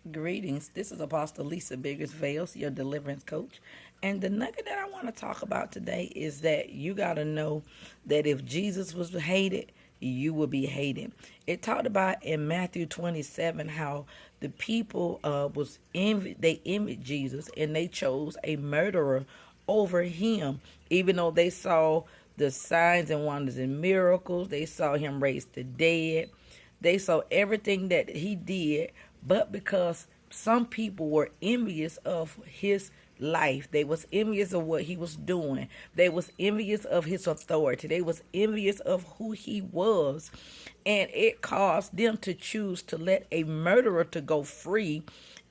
Greetings. This is Apostle Lisa Biggers-Vails, your deliverance coach. And the nugget that I want to talk about today is that you got to know that if Jesus was hated, you will be hated. It talked about in Matthew 27 how the people they envied Jesus and they chose a murderer over him, even though they saw the signs and wonders and miracles. They saw him raise the dead. They saw everything that he did, but because some people were envious of his life, they was envious of what he was doing. They was envious of his authority. They was envious of who he was. And it caused them to choose to let a murderer to go free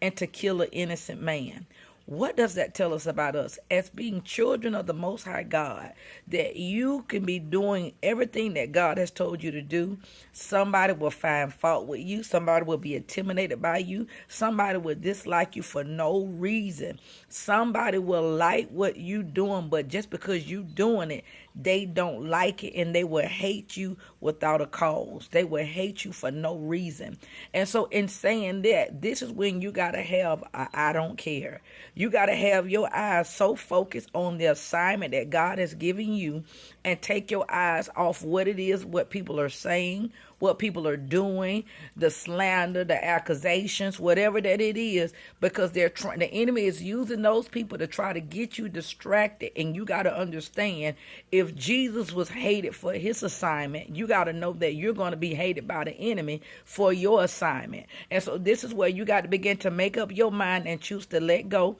and to kill an innocent man. What does that tell us about us as being children of the Most High God? That you can be doing everything that God has told you to do. Somebody will find fault with you. Somebody will be intimidated by you. Somebody will dislike you for no reason. Somebody will like what you doing, but just because you doing it, they don't like it and they will hate you without a cause. They will hate you for no reason. And so in saying that, this is when you got to have a I don't care. You got to have your eyes so focused on the assignment that God has given you and take your eyes off what it is, what people are saying, what people are doing, the slander, the accusations, whatever that it is, because the enemy is using those people to try to get you distracted. And you got to understand, if Jesus was hated for his assignment, you got to know that you're going to be hated by the enemy for your assignment. And so this is where you got to begin to make up your mind and choose to let go.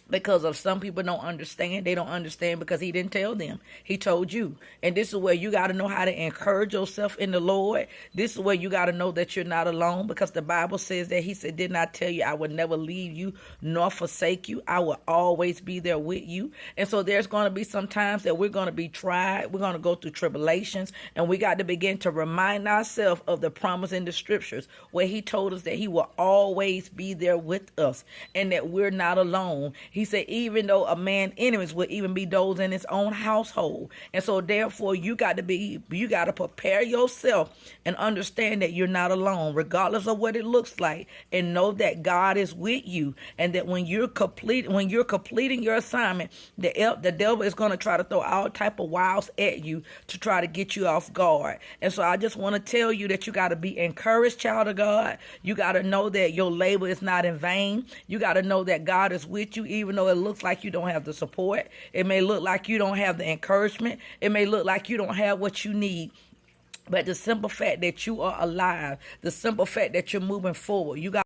Because of some people don't understand. They don't understand because he didn't tell them. He told you. And this is where you got to know how to encourage yourself in the Lord. This is where you got to know that you're not alone, because the Bible says that he said, did not tell you I would never leave you nor forsake you. I will always be there with you. And so there's going to be some times that we're going to be tried. We're going to go through tribulations, and we got to begin to remind ourselves of the promise in the scriptures where he told us that he will always be there with us and that we're not alone. He said, even though a man's enemies will even be those in his own household. And so therefore you got to prepare yourself and understand that you're not alone, regardless of what it looks like, and know that God is with you. And that when you're completing your assignment, the devil is going to try to throw all type of wiles at you to try to get you off guard. And so I just want to tell you that you got to be encouraged, child of God. You got to know that your labor is not in vain. You got to know that God is with you, even though it looks like you don't have the support. It may look like you don't have the encouragement. It may look like you don't have what you need. But the simple fact that you are alive, the simple fact that you're moving forward, you got